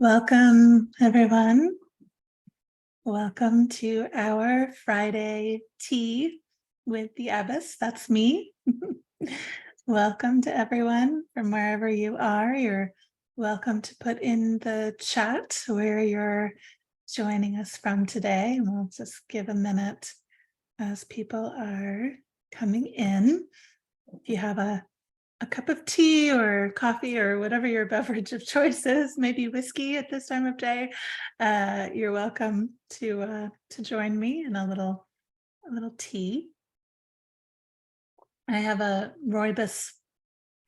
Welcome, everyone. Welcome to our Friday tea with the Abbess. That's me. Welcome to everyone from wherever you are. You're welcome to put in the chat where you're joining us from today. And we'll just give a minute as people are coming in. If you have a cup of tea or coffee or whatever your beverage of choice is, maybe whiskey at this time of day, you're welcome to join me in a little tea. I have a rooibos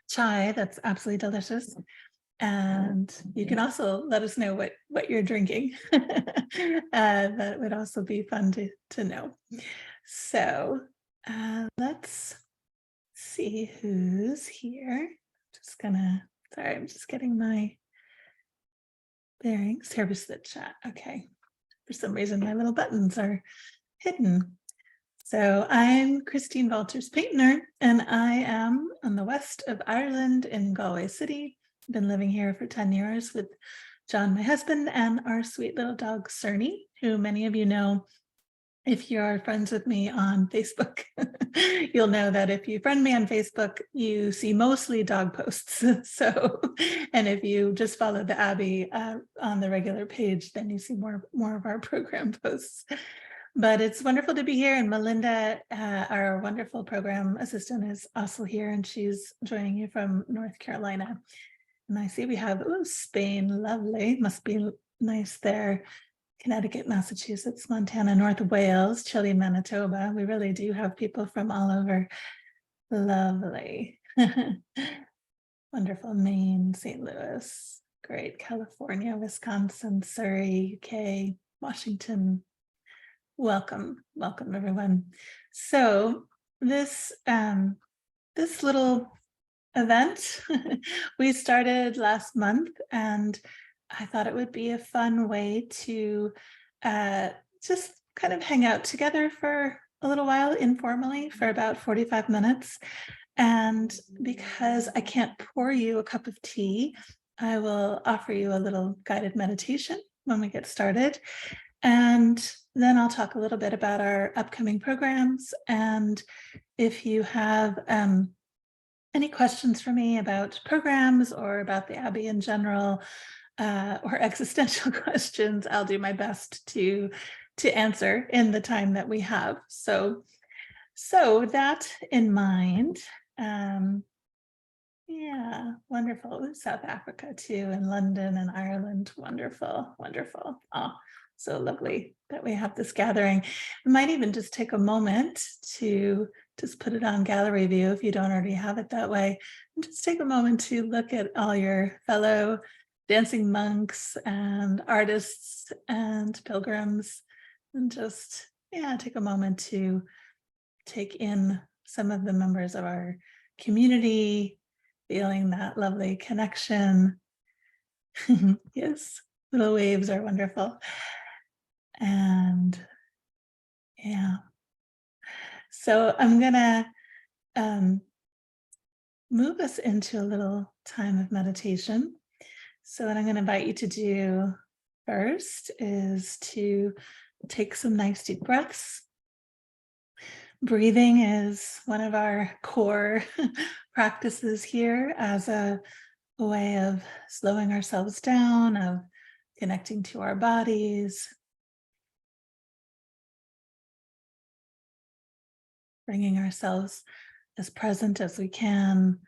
chai that's absolutely delicious, and you can also let us know what you're drinking. That would also be fun to know. So let's see who's here. Sorry, I'm just getting my bearings. Here was the chat. Okay. For some reason, my little buttons are hidden. So I'm Christine Valters Painter, and I am on the west of Ireland in Galway City. I've been living here for 10 years with John, my husband, and our sweet little dog, Cerny, who many of you know. If you're friends with me on Facebook, you'll know that if you friend me on Facebook, you see mostly dog posts. So, and if you just follow the Abbey on the regular page, then you see more of our program posts. But it's wonderful to be here. And Melinda, our wonderful program assistant, is also here, and she's joining you from North Carolina. And I see we have Spain, lovely, must be nice there. Connecticut, Massachusetts, Montana, North Wales, Chile, Manitoba. We really do have people from all over. Lovely. Wonderful. Maine, St. Louis, great. California, Wisconsin, Surrey, UK, Washington. Welcome, welcome everyone. So this little event we started last month, and I thought it would be a fun way to just kind of hang out together for a little while informally for about 45 minutes. And because I can't pour you a cup of tea, I will offer you a little guided meditation when we get started. And then I'll talk a little bit about our upcoming programs. And if you have any questions for me about programs or about the Abbey in general, or existential questions, I'll do my best to answer in the time that we have. So with that in mind, yeah, wonderful. South Africa too, and London and Ireland. Wonderful, wonderful. Oh, so lovely that we have this gathering. We might even just take a moment to just put it on gallery view if you don't already have it that way. And just take a moment to look at all your fellow dancing monks and artists and pilgrims, and just, yeah, take a moment to take in some of the members of our community, feeling that lovely connection. Yes, little waves are wonderful. And yeah, so I'm gonna move us into a little time of meditation. So what I'm going to invite you to do first is to take some nice deep breaths. Breathing is one of our core practices here as a way of slowing ourselves down, of connecting to our bodies, bringing ourselves as present as we can,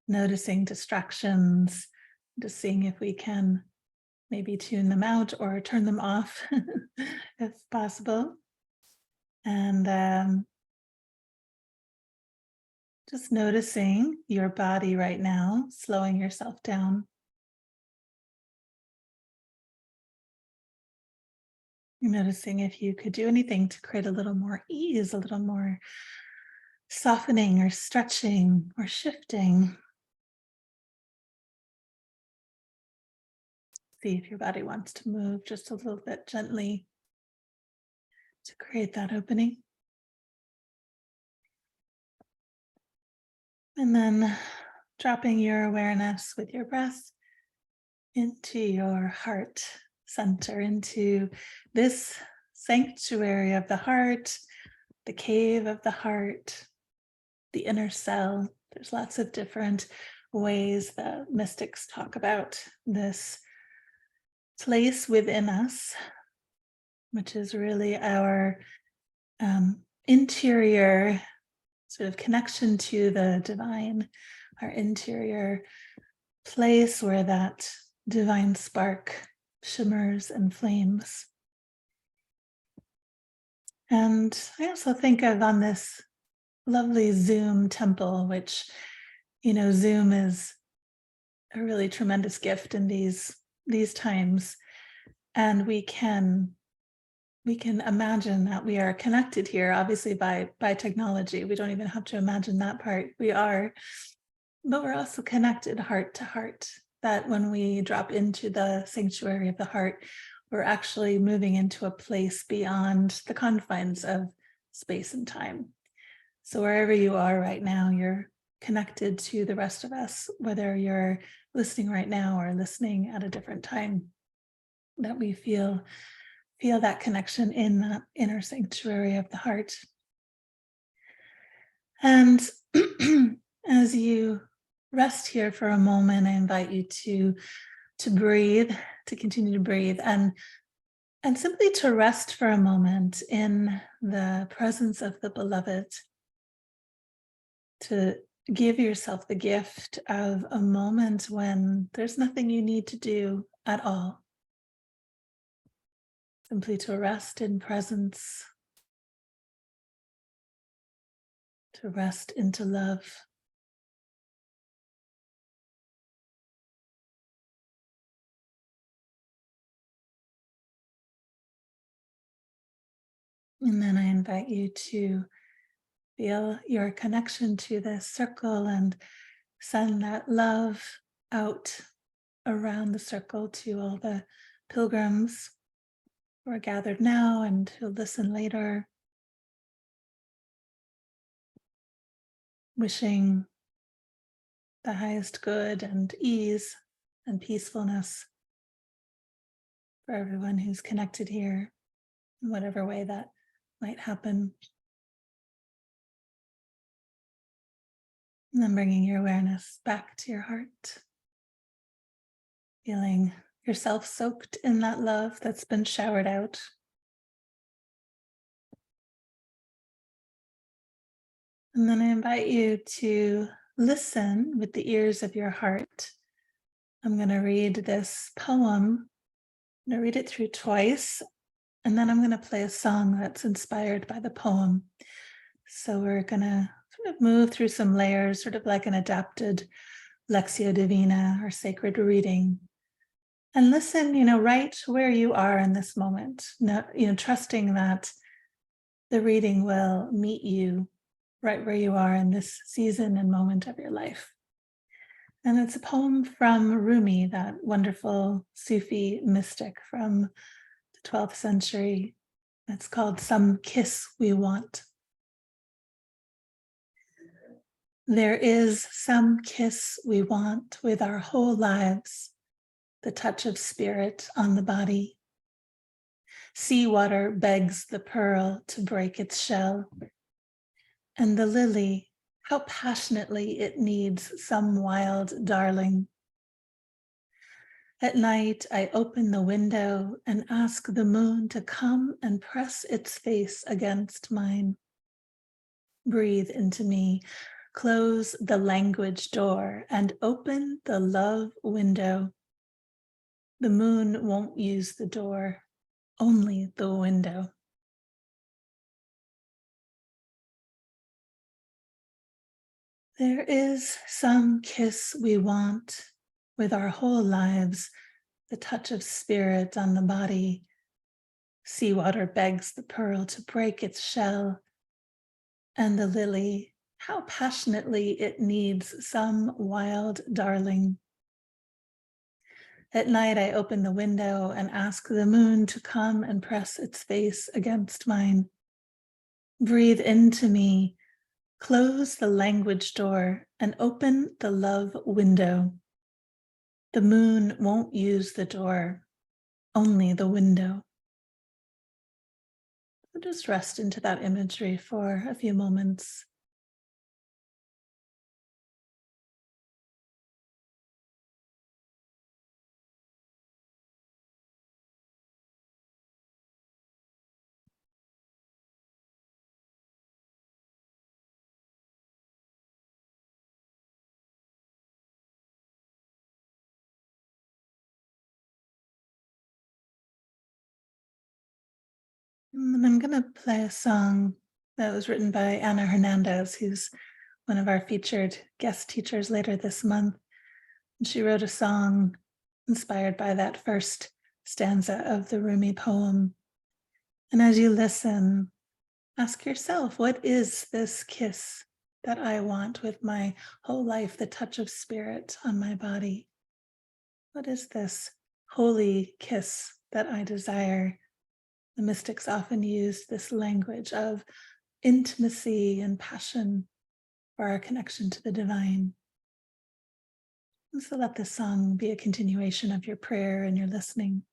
noticing distractions, just seeing if we can maybe tune them out or turn them off if possible. And just noticing your body right now, slowing yourself down. You're noticing if you could do anything to create a little more ease, a little more softening or stretching or shifting. See if your body wants to move just a little bit gently to create that opening. And then dropping your awareness with your breath into your heart center, into this sanctuary of the heart, the cave of the heart, the inner cell. There's lots of different ways that mystics talk about this place within us, which is really our interior sort of connection to the divine, our interior place where that divine spark shimmers and flames. And I also think of on this lovely Zoom temple, which, Zoom is a really tremendous gift in these times. And we can imagine that we are connected here, obviously by technology. We don't even have to imagine that part. We are, but we're also connected heart to heart, that when we drop into the sanctuary of the heart, we're actually moving into a place beyond the confines of space and time. So wherever you are right now, you're connected to the rest of us, whether you're listening right now or listening at a different time, that we feel that connection in that inner sanctuary of the heart. And as you rest here for a moment, I invite you to breathe, to continue to breathe, and simply to rest for a moment in the presence of the beloved, to give yourself the gift of a moment when there's nothing you need to do at all. Simply to rest in presence, to rest into love. And then I invite you to feel your connection to this circle and send that love out around the circle to all the pilgrims who are gathered now and who'll listen later. Wishing the highest good and ease and peacefulness for everyone who's connected here, in whatever way that might happen. And then bringing your awareness back to your heart, feeling yourself soaked in that love that's been showered out. And then I invite you to listen with the ears of your heart. I'm going to read this poem. I'm going to read it through twice, and then I'm going to play a song that's inspired by the poem. So we're going to sort of move through some layers, sort of like an adapted Lectio Divina or sacred reading. And listen, right where you are in this moment, trusting that the reading will meet you right where you are in this season and moment of your life. And it's a poem from Rumi, that wonderful Sufi mystic from the 12th century. It's called Some Kiss We Want. There is some kiss we want with our whole lives, the touch of spirit on the body. Seawater begs the pearl to break its shell, and the lily, how passionately it needs some wild darling. At night, I open the window and ask the moon to come and press its face against mine. Breathe into me, close the language door, and open the love window. The moon won't use the door, only the window. There is some kiss we want with our whole lives, the touch of spirit on the body. Seawater begs the pearl to break its shell, and the lily, how passionately it needs some wild darling. At night, I open the window and ask the moon to come and press its face against mine. Breathe into me, close the language door, and open the love window. The moon won't use the door, only the window. So just rest into that imagery for a few moments. And I'm going to play a song that was written by Ana Hernandez, who's one of our featured guest teachers later this month. And she wrote a song inspired by that first stanza of the Rumi poem. And as you listen, ask yourself, what is this kiss that I want with my whole life, the touch of spirit on my body? What is this holy kiss that I desire? The mystics often use this language of intimacy and passion for our connection to the divine. And so let this song be a continuation of your prayer and your listening.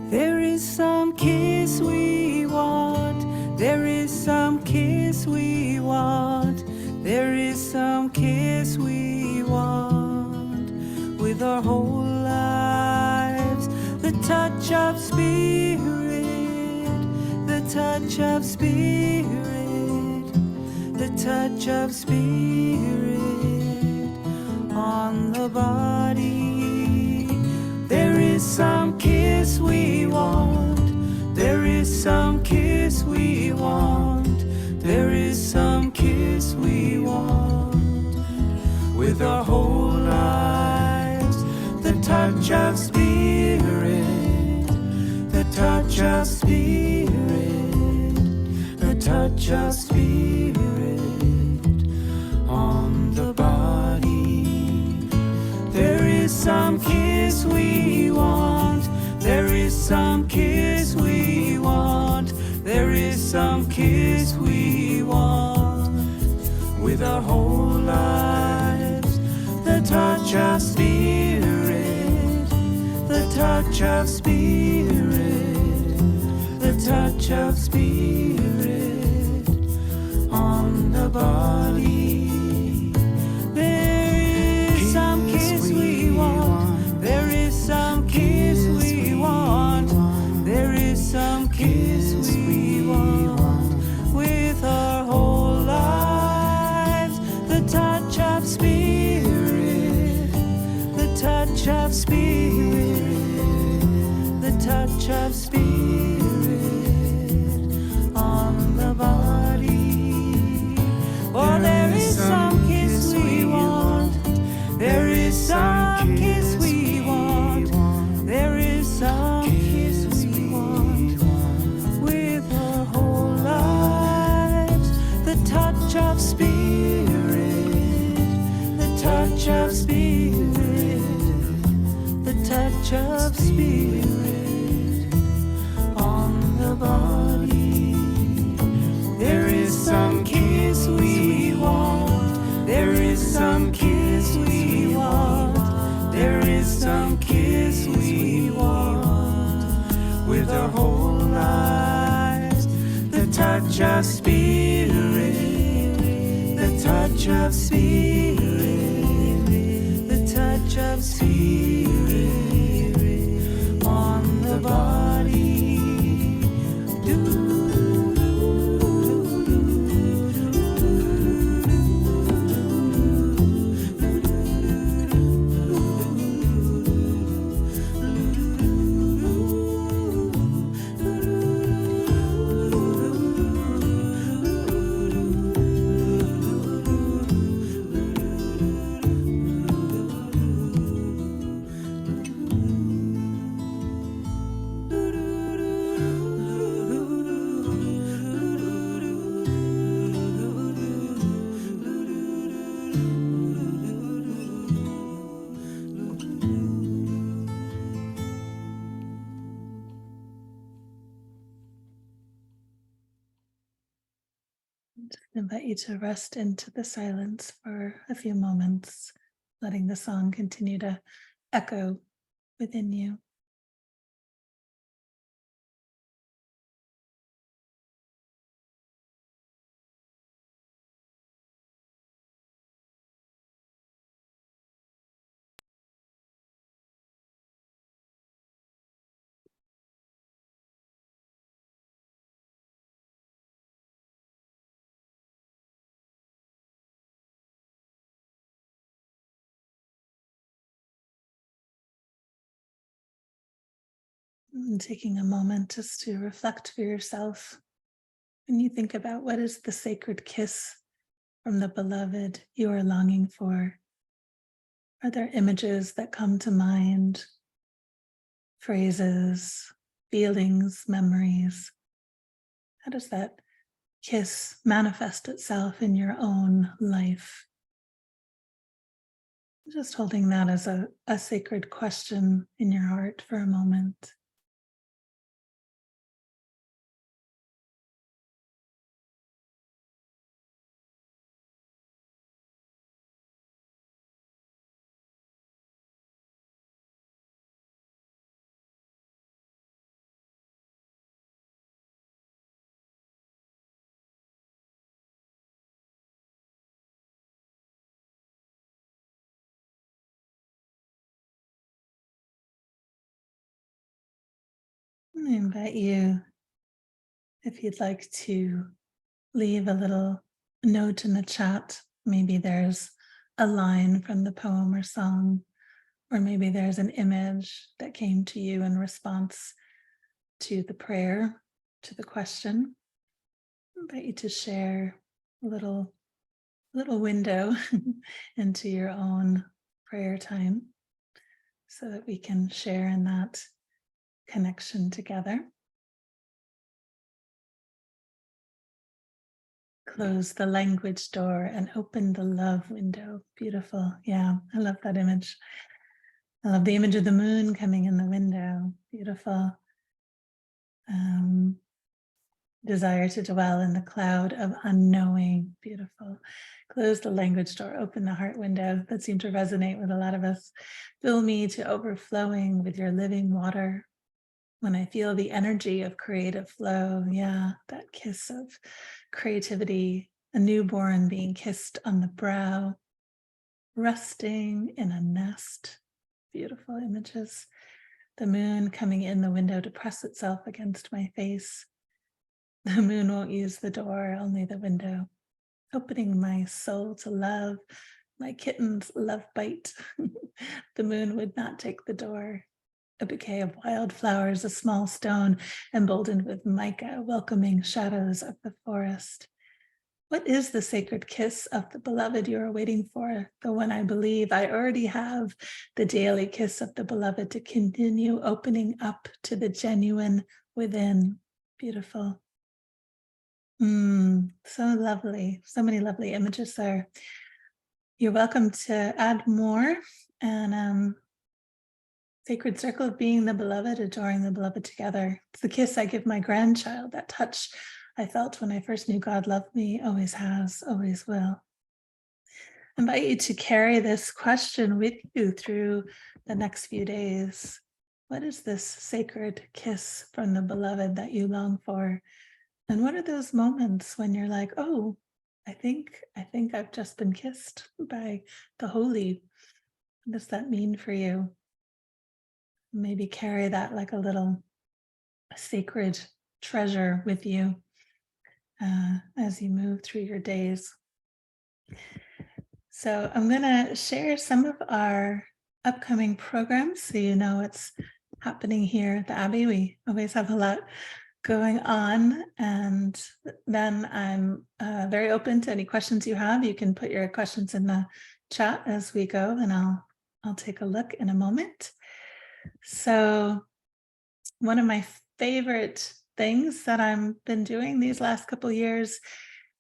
There is some kiss we want, there is some kiss we want, there is some kiss we want with our whole lives. The touch of spirit, the touch of spirit, the touch of spirit on the body. There is some kiss we want, there is some kiss we want, there is some kiss we want with our whole lives. The touch of spirit, the touch of spirit, the touch of spirit on the body. There is some kiss we want, there is some kiss we want, there is some kiss we want with our whole lives. The touch of spirit, the touch of spirit, the touch of spirit on the body. There is some kiss we want, there is some kiss we want, there is some kiss we want with our whole lives. The touch of spirit, the touch of spirit, the touch of spirit on the body. Oh, there is some kiss we want, there is some kiss we want, there is some kiss we want with our whole lives. The touch of spirit, the touch of spirit, the touch of spirit on the body. There is some kiss we want, there is some kiss we want, there is some kiss we want with our whole lives. The touch of spirit, the touch of spirit, the touch of spirit on the body. Just invite you to rest into the silence for a few moments, letting the song continue to echo within you. And taking a moment just to reflect for yourself. When you think about what is the sacred kiss from the beloved you are longing for, are there images that come to mind, phrases, feelings, memories? How does that kiss manifest itself in your own life? Just holding that as a sacred question in your heart for a moment. I invite you, if you'd like to leave a little note in the chat. Maybe there's a line from the poem or song, or maybe there's an image that came to you in response to the prayer, to the question. I invite you to share a little window into your own prayer time so that we can share in that connection together. Close the language door and open the love window. Beautiful. Yeah, I love that image. I love the image of the moon coming in the window. Beautiful. Desire to dwell in the cloud of unknowing. Beautiful. Close the language door, open the heart window. That seemed to resonate with a lot of us. Fill me to overflowing with your living water. When I feel the energy of creative flow, yeah, that kiss of creativity, a newborn being kissed on the brow, resting in a nest. Beautiful images. The moon coming in the window to press itself against my face. The moon won't use the door, only the window. Opening my soul to love, my kitten's love bite. The moon would not take the door. A bouquet of wildflowers, a small stone emboldened with mica, welcoming shadows of the forest. What is the sacred kiss of the beloved you are waiting for? The one I believe I already have, the daily kiss of the beloved to continue opening up to the genuine within. Beautiful. So lovely. So many lovely images there. You're welcome to add more. And sacred circle of being the beloved, adoring the beloved together. It's the kiss I give my grandchild, that touch I felt when I first knew God loved me, always has, always will. I invite you to carry this question with you through the next few days. What is this sacred kiss from the beloved that you long for? And what are those moments when you're like, oh, I think I've just been kissed by the holy. What does that mean for you? Maybe carry that like a little sacred treasure with you as you move through your days. So I'm going to share some of our upcoming programs so you know what's happening here at the Abbey. We always have a lot going on, and then I'm very open to any questions you have. You can put your questions in the chat as we go, and I'll take a look in a moment. So one of my favorite things that I've been doing these last couple of years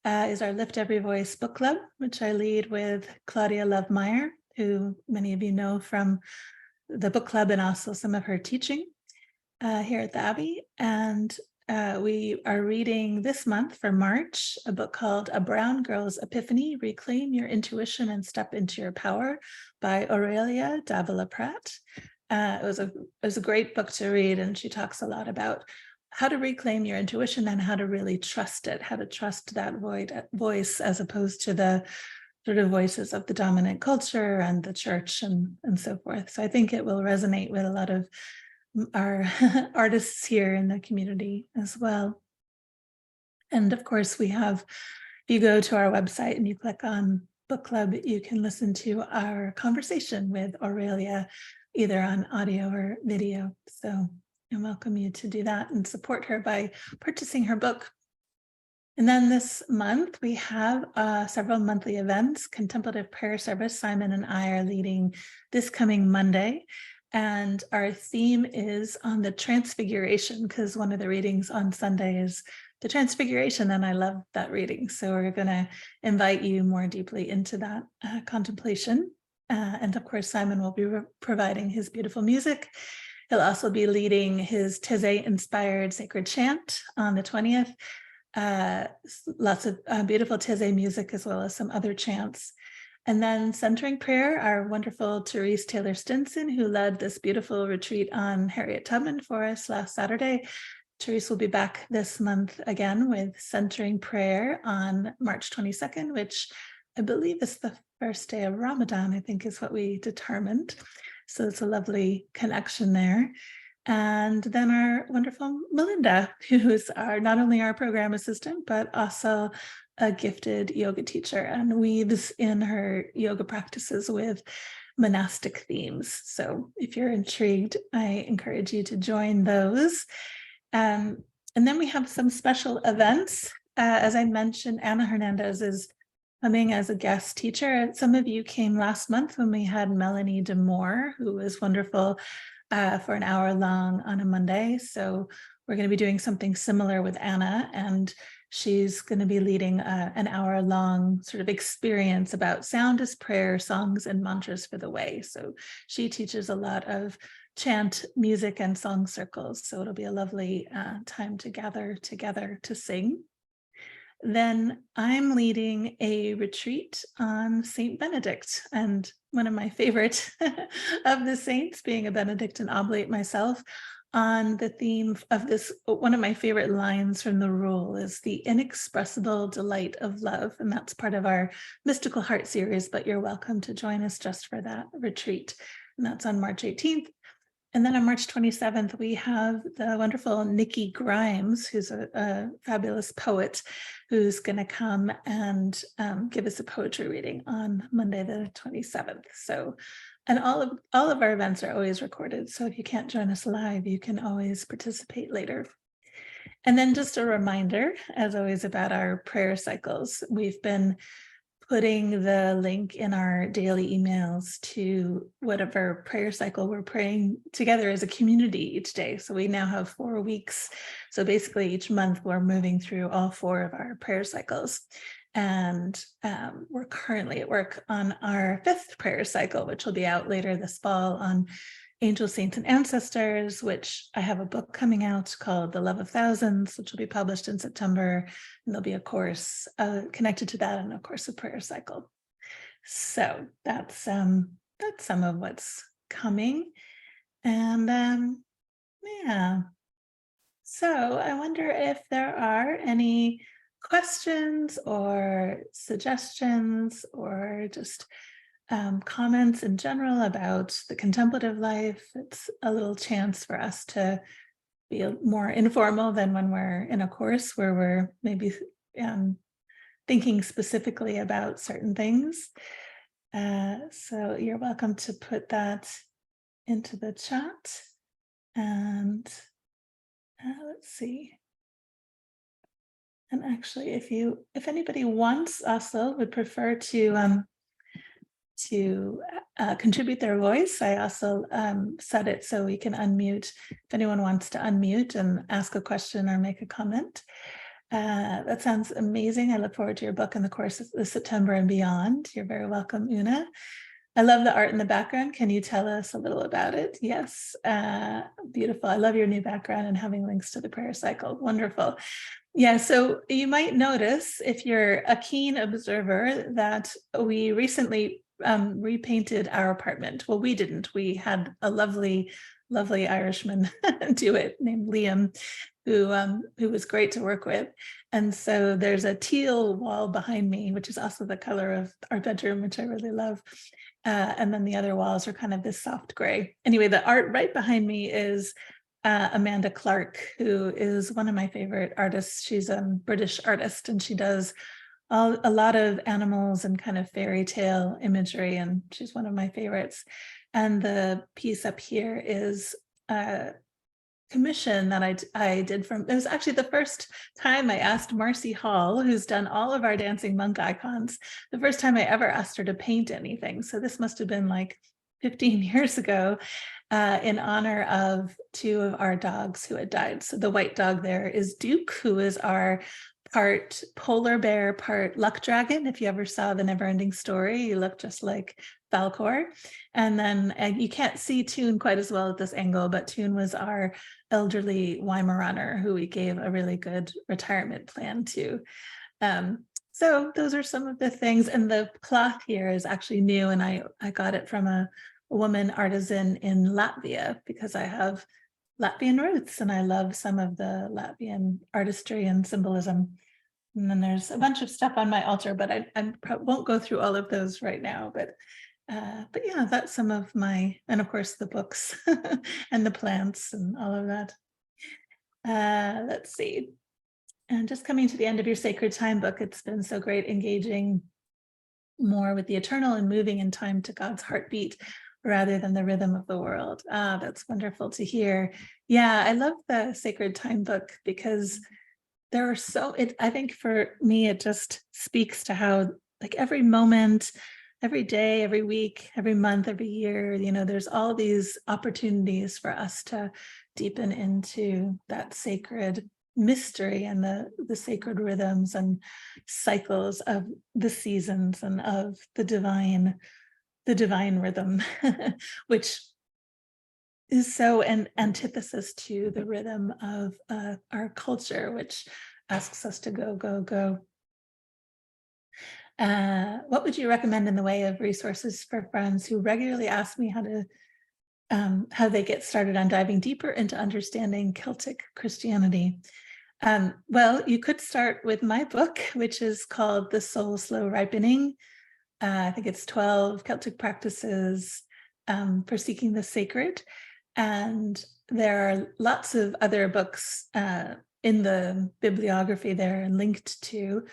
is our Lift Every Voice book club, which I lead with Claudia Lovemeyer, who many of you know from the book club and also some of her teaching here at the Abbey. And we are reading this month for March a book called A Brown Girl's Epiphany, Reclaim Your Intuition and Step into Your Power by Aurelia Davila Pratt. It was a great book to read, and she talks a lot about how to reclaim your intuition and how to really trust it, how to trust that voice as opposed to the sort of voices of the dominant culture and the church and so forth. So I think it will resonate with a lot of our artists here in the community as well. And of course, we have, if you go to our website and you click on book club, you can listen to our conversation with Aurelia, either on audio or video. So I welcome you to do that and support her by purchasing her book. And then this month, we have several monthly events. Contemplative Prayer Service, Simon and I are leading this coming Monday. And our theme is on the Transfiguration, because one of the readings on Sunday is the Transfiguration, and I love that reading. So we're going to invite you more deeply into that contemplation. And of course, Simon will be providing his beautiful music. He'll also be leading his Taizé-inspired sacred chant on the 20th. Lots of beautiful Taizé music, as well as some other chants. And then Centering Prayer, our wonderful Therese Taylor Stinson, who led this beautiful retreat on Harriet Tubman for us last Saturday. Therese will be back this month again with Centering Prayer on March 22nd, which I believe is the first day of Ramadan, I think is what we determined. So it's a lovely connection there. And then our wonderful Melinda, who's not only our program assistant, but also a gifted yoga teacher and weaves in her yoga practices with monastic themes. So if you're intrigued, I encourage you to join those. And then we have some special events. As I mentioned, Ana Hernandez is coming as a guest teacher. Some of you came last month when we had Melanie DeMoore, who was wonderful, for an hour long on a Monday. So we're going to be doing something similar with Anna, and she's going to be leading an hour long sort of experience about sound as prayer, songs and mantras for the way. So she teaches a lot of chant, music, and song circles. So it'll be a lovely time to gather together to sing. Then I'm leading a retreat on Saint Benedict, and one of my favorite of the saints, being a Benedictine oblate myself, on the theme of this. One of my favorite lines from the rule is the inexpressible delight of love, and that's part of our Mystical Heart series, but you're welcome to join us just for that retreat, and that's on March 18th. And then on March 27th, we have the wonderful Nikki Grimes, who's a fabulous poet, who's going to come and give us a poetry reading on Monday, the 27th. So, and all of our events are always recorded. So if you can't join us live, you can always participate later. And then just a reminder, as always, about our prayer cycles. We've been putting the link in our daily emails to whatever prayer cycle we're praying together as a community each day. So we now have 4 weeks. So basically each month we're moving through all 4 of our prayer cycles. And we're currently at work on our 5th prayer cycle, which will be out later this fall on Angels, Saints, and Ancestors, which I have a book coming out called The Love of Thousands, which will be published in September. And there'll be a course connected to that, and of course a prayer cycle. So that's some of what's coming. And yeah. So I wonder if there are any questions or suggestions or just comments in general about the contemplative life. It's a little chance for us to be more informal than when we're in a course where we're maybe thinking specifically about certain things. So you're welcome to put that into the chat. And let's see. And actually, if anybody wants, also would prefer to contribute their voice, I also set it so we can unmute if anyone wants to unmute and ask a question or make a comment. That sounds amazing. I look forward to your book in the course of this September and beyond. You're very welcome, Una. I love the art in the background. Can you tell us a little about it? Yes, beautiful. I love your new background and having links to the prayer cycle. Wonderful. Yeah, so you might notice if you're a keen observer that we recently repainted our apartment. Well, we didn't. We had a lovely, lovely Irishman do it named Liam, who was great to work with. And so there's a teal wall behind me, which is also the color of our bedroom, which I really love. And then the other walls are kind of this soft gray. Anyway, the art right behind me is Amanda Clark, who is one of my favorite artists. She's a British artist, and she does a lot of animals and kind of fairy tale imagery, and she's one of my favorites. And the piece up here is a commission that I did from, it was actually the first time I asked Marcy Hall, who's done all of our dancing monk icons, the first time I ever asked her to paint anything. So this must have been like 15 years ago, in honor of two of our dogs who had died. So the white dog there is Duke, who is our part polar bear, part luck dragon. If you ever saw The Neverending Story, you look just like Falcor. And then you can't see Toon quite as well at this angle, but Toon was our elderly Weimaraner who we gave a really good retirement plan to. So those are some of the things. And the cloth here is actually new, and I got it from a woman artisan in Latvia because I have Latvian roots and I love some of the Latvian artistry and symbolism. And then there's a bunch of stuff on my altar, but I won't go through all of those right now. But yeah, that's some of my, and of course the books and the plants and all of that. Let's see. And just coming to the end of your Sacred Time book, it's been so great engaging more with the eternal and moving in time to God's heartbeat rather than the rhythm of the world. That's wonderful to hear. Yeah, I love the Sacred Time book because there are I think for me, it just speaks to how like every moment, every day, every week, every month, every year, there's all these opportunities for us to deepen into that sacred mystery and the sacred rhythms and cycles of the seasons and of the divine rhythm, which is so an antithesis to the rhythm of our culture, which asks us to go, go, go. What would you recommend in the way of resources for friends who regularly ask me how they get started on diving deeper into understanding Celtic Christianity? Well, you could start with my book, which is called The Soul Slow Ripening. I think it's 12 Celtic practices for seeking the sacred. And there are lots of other books in the bibliography there and linked to.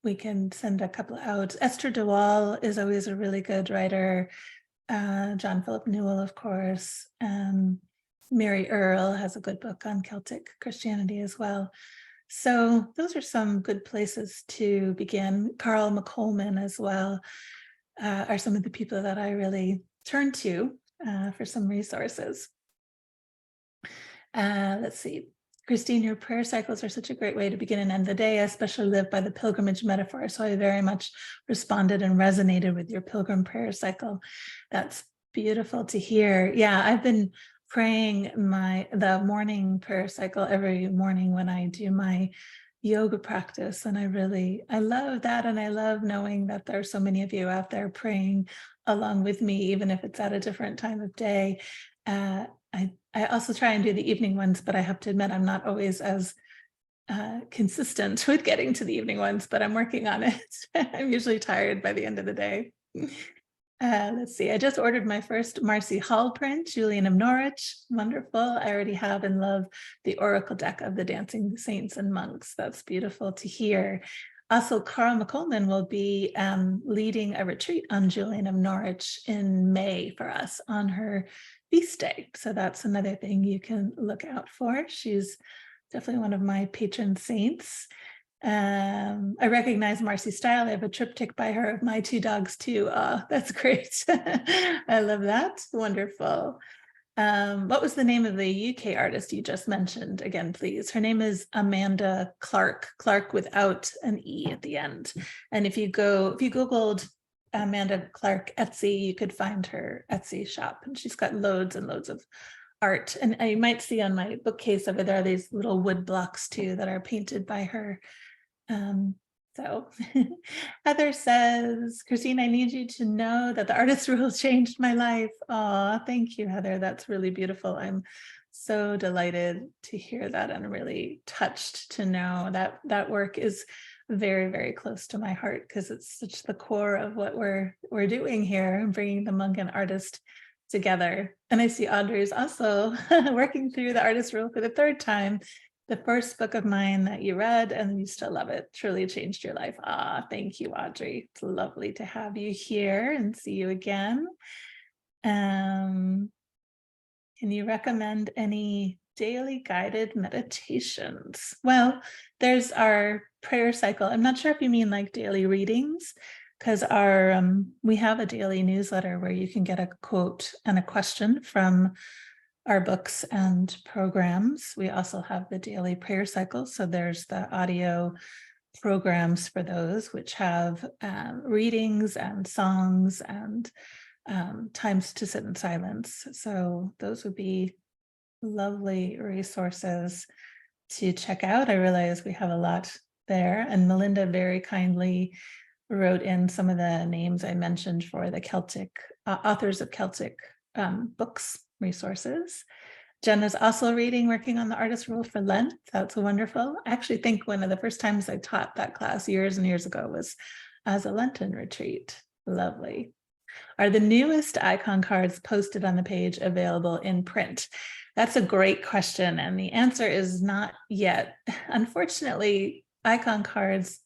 We can send a couple out. Esther de Waal is always a really good writer. John Philip Newell, of course. Mary Earle has a good book on Celtic Christianity as well. So those are some good places to begin. Carl McColman as well are some of the people that I really turn to for some resources. Let's see. Christine, your prayer cycles are such a great way to begin and end the day. I especially live by the pilgrimage metaphor, so I very much responded and resonated with your pilgrim prayer cycle. That's beautiful to hear. Yeah, I've been praying the morning prayer cycle every morning when I do my yoga practice, and I love that, and I love knowing that there are so many of you out there praying along with me, even if it's at a different time of day. I also try and do the evening ones, but I have to admit I'm not always as consistent with getting to the evening ones, but I'm working on it. I'm usually tired by the end of the day. Let's see, I just ordered my first Marcy Hall print, Julian of Norwich. Wonderful. I already have and love the Oracle deck of the Dancing Saints and Monks. That's beautiful to hear. Also, Carl McColman will be leading a retreat on Julian of Norwich in May for us on her feast day. So that's another thing you can look out for. She's definitely one of my patron saints. I recognize Marcy's style. I have a triptych by her of my two dogs too. Oh, that's great. I love that. Wonderful. What was the name of the UK artist you just mentioned again, please? Her name is Amanda Clark, Clark without an E at the end. And if you Googled Amanda Clark Etsy, you could find her Etsy shop, and she's got loads and loads of art. And you might see on my bookcase over there, these little wood blocks too that are painted by her. So Heather says, Christine, I need you to know that the artist rule changed my life. Oh, thank you, Heather. That's really beautiful. I'm so delighted to hear that, and really touched to know that that work is very, very close to my heart, because it's such the core of what we're doing here, bringing the monk and artist together. And I see Audrey's also working through the artist rule for the third time. The first book of mine that you read and you still love it, truly changed your life. Ah, thank you, Audrey. It's lovely to have you here and see you again. Can you recommend any daily guided meditations? Well, there's our prayer cycle. I'm not sure if you mean like daily readings, because our we have a daily newsletter where you can get a quote and a question from our books and programs. We also have the daily prayer cycle. So there's the audio programs for those, which have readings and songs and times to sit in silence. So those would be lovely resources to check out. I realize we have a lot there, and Melinda very kindly wrote in some of the names I mentioned for the Celtic authors of Celtic books resources. Jenna's also working on the artist rule for Lent. That's wonderful. I actually think one of the first times I taught that class years and years ago was as a Lenten retreat. Lovely. Are the newest icon cards posted on the page available in print? That's a great question, and the answer is not yet. Unfortunately, icon cards,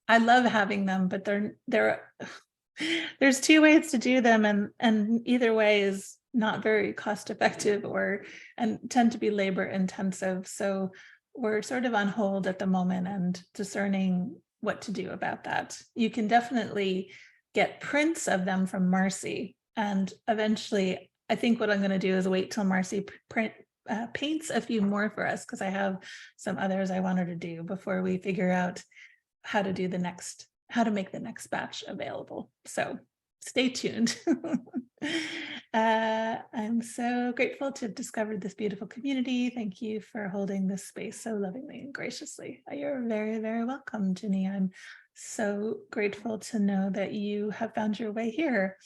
I love having them, but there's two ways to do them, and either way is not very cost effective and tend to be labor intensive. So we're sort of on hold at the moment and discerning what to do about that. You can definitely get prints of them from Marcy, and eventually I think what I'm going to do is wait till Marcy paints a few more for us, because I have some others I want her to do before we figure out how to make the next batch available. So stay tuned. I'm so grateful to have discovered this beautiful community. Thank you for holding this space so lovingly and graciously. You're very, very welcome, Ginny. I'm so grateful to know that you have found your way here.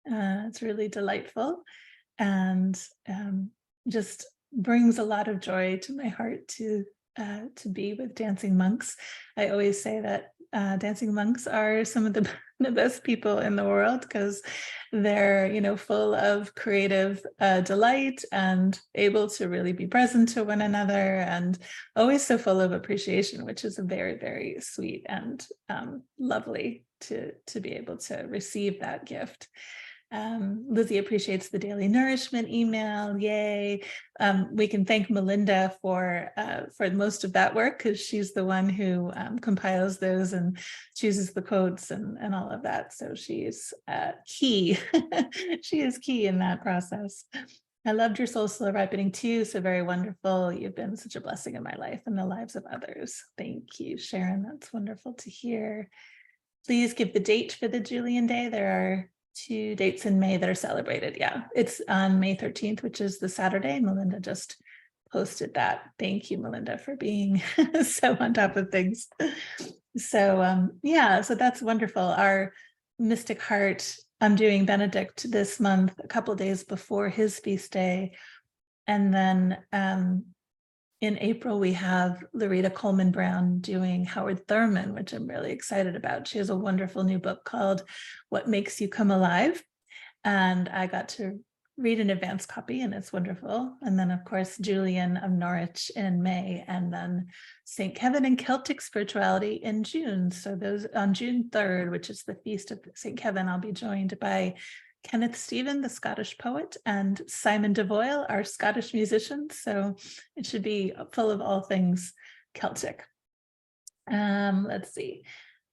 It's really delightful, and just brings a lot of joy to my heart to be with dancing monks. I always say that dancing monks are some of the best people in the world, because they're full of creative delight and able to really be present to one another, and always so full of appreciation, which is very, very sweet and lovely to be able to receive that gift. Lizzie appreciates the daily nourishment email. Yay. We can thank Melinda for most of that work, because she's the one who compiles those and chooses the quotes and all of that. So she's key. She is key in that process. I loved your soul slow ripening too. So very wonderful. You've been such a blessing in my life and the lives of others. Thank you, Sharon. That's wonderful to hear. Please give the date for the Julian Day. There are 2 dates in May that are celebrated. Yeah, it's on May 13th, which is the Saturday. Melinda just posted that. Thank you, Melinda, for being so on top of things. So yeah, so that's wonderful. Our Mystic Heart, I'm doing Benedict this month, a couple of days before his feast day. And then in April, we have Loretta Coleman Brown doing Howard Thurman, which I'm really excited about. She has a wonderful new book called What Makes You Come Alive. And I got to read an advance copy, and it's wonderful. And then, of course, Julian of Norwich in May, and then St. Kevin and Celtic Spirituality in June. So those on June 3rd, which is the Feast of St. Kevin, I'll be joined by Kenneth Stephen, the Scottish poet, and Simon Devoyle, our Scottish musician. So it should be full of all things Celtic. Let's see.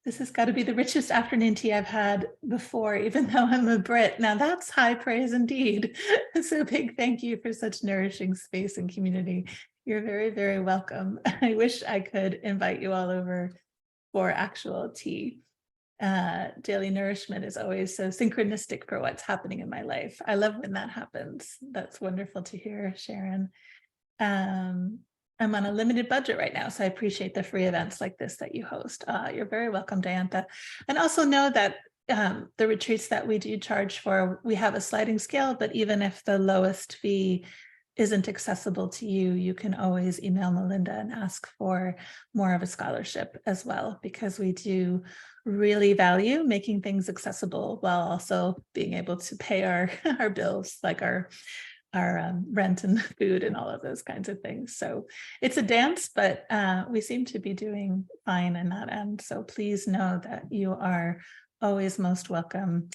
This has got to be the richest afternoon tea I've had before, even though I'm a Brit. Now that's high praise indeed. So big thank you for such nourishing space and community. You're very, very welcome. I wish I could invite you all over for actual tea. daily nourishment is always so synchronistic for what's happening in my life. I love when that happens. That's wonderful to hear, Sharon. I'm on a limited budget right now, so I appreciate the free events like this that you host. You're very welcome, Diantha. And also know that the retreats that we do charge for, we have a sliding scale, but even if the lowest fee isn't accessible to you, you can always email Melinda and ask for more of a scholarship as well, because we do really value making things accessible while also being able to pay our bills, like our rent and food and all of those kinds of things. So it's a dance, but we seem to be doing fine in that end. So please know that you are always most welcome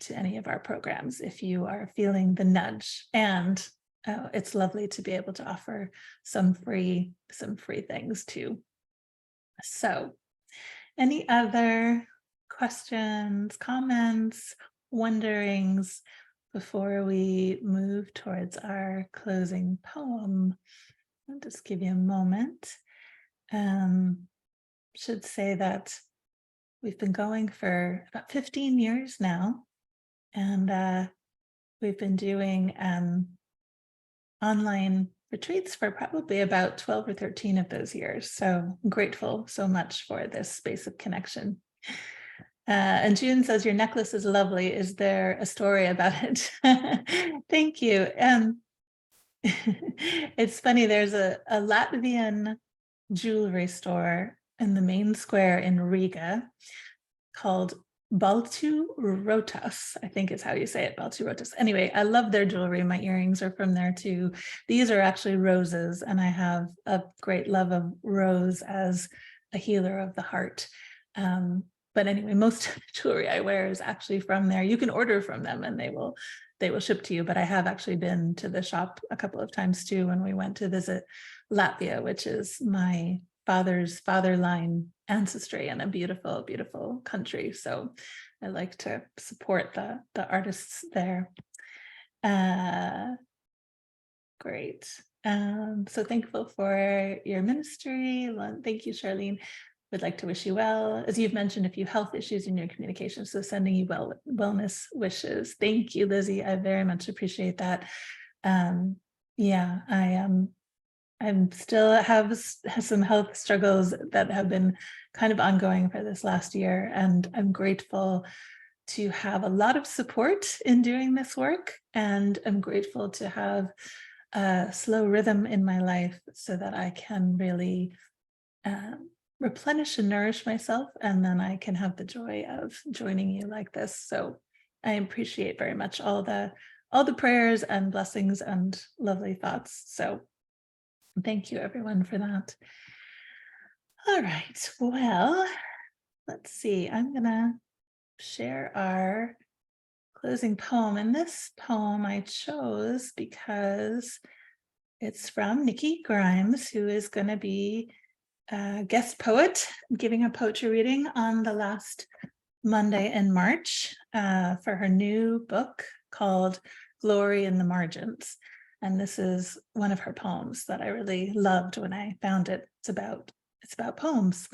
to any of our programs if you are feeling the nudge. And it's lovely to be able to offer some free things too. So any other questions, comments, wonderings before we move towards our closing poem? I'll just give you a moment. Should say that we've been going for about 15 years now, and we've been doing online retreats for probably about 12 or 13 of those years. So I'm grateful so much for this space of connection. And June says, your necklace is lovely. Is there a story about it? Thank you. It's funny, there's a Latvian jewelry store in the main square in Riga called Baltu Rotas, I think is how you say it, Baltu Rotas. Anyway, I love their jewelry. My earrings are from there too. These are actually roses, and I have a great love of rose as a healer of the heart. But anyway, most jewelry I wear is actually from there. You can order from them and they will ship to you. But I have actually been to the shop a couple of times too when we went to visit Latvia, which is my father's line ancestry and a beautiful, beautiful country. So I like to support the artists there. Great. So thankful for your ministry. Thank you, Charlene. Would like to wish you well. As you've mentioned, a few health issues in your communication, so sending you wellness wishes. Thank you, Lizzie. I very much appreciate that. Yeah, I'm still have some health struggles that have been kind of ongoing for this last year, and I'm grateful to have a lot of support in doing this work, and I'm grateful to have a slow rhythm in my life so that I can really replenish and nourish myself, and then I can have the joy of joining you like this. So I appreciate very much all the prayers and blessings and lovely thoughts. So thank you everyone for that. All right, well, let's see. I'm gonna share our closing poem, and this poem I chose because it's from Nikki Grimes, who is going to be a guest poet giving a poetry reading on the last Monday in March for her new book called Glory in the Margins. And this is one of her poems that I really loved when I found it. It's about poems.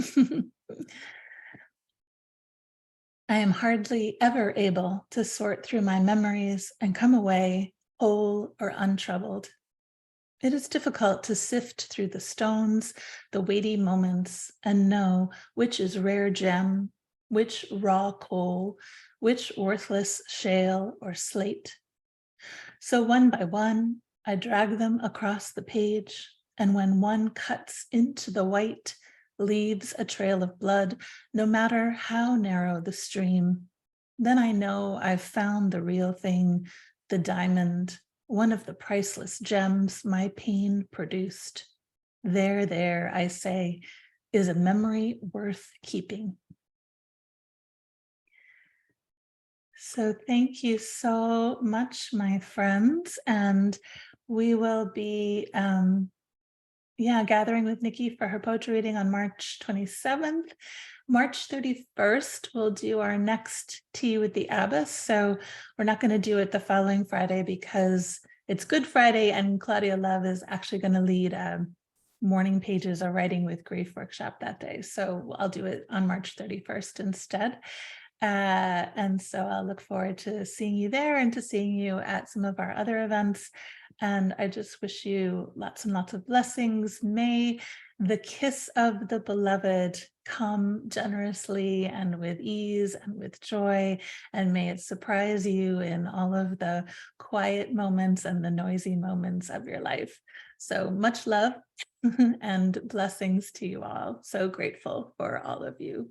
I am hardly ever able to sort through my memories and come away whole or untroubled. It is difficult to sift through the stones, the weighty moments, and know which is rare gem, which raw coal, which worthless shale or slate. So one by one, I drag them across the page, and when one cuts into the white, leaves a trail of blood, no matter how narrow the stream, then I know I've found the real thing, the diamond, one of the priceless gems my pain produced. There, I say, is a memory worth keeping. So thank you so much, my friends. And we will be gathering with Nikki for her poetry reading on March 27th. March 31st, we'll do our next tea with the Abbess. So we're not going to do it the following Friday because it's Good Friday and Claudia Love is actually going to lead a morning pages or writing with grief workshop that day. So I'll do it on March 31st instead. And so I'll look forward to seeing you there and to seeing you at some of our other events. And I just wish you lots and lots of blessings. May the kiss of the beloved come generously and with ease and with joy, and may it surprise you in all of the quiet moments and the noisy moments of your life. So much love and blessings to you all. So grateful for all of you.